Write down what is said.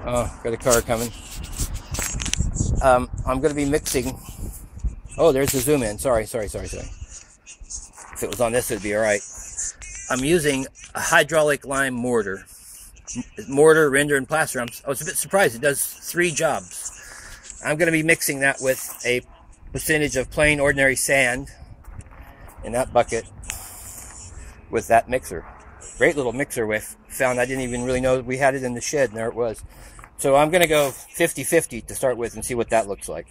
Oh, got a car coming. I'm going to be mixing. Oh, there's the zoom in. Sorry. If it was on this, it'd be all right. I'm using a hydraulic lime mortar. Mortar, render, and plaster. I was a bit surprised. It does 3 jobs. I'm going to be mixing that with a percentage of plain ordinary sand in that bucket with that mixer. Great little mixer we found. I didn't even really know we had it in the shed, and there it was. So I'm going to go 50-50 to start with and see what that looks like.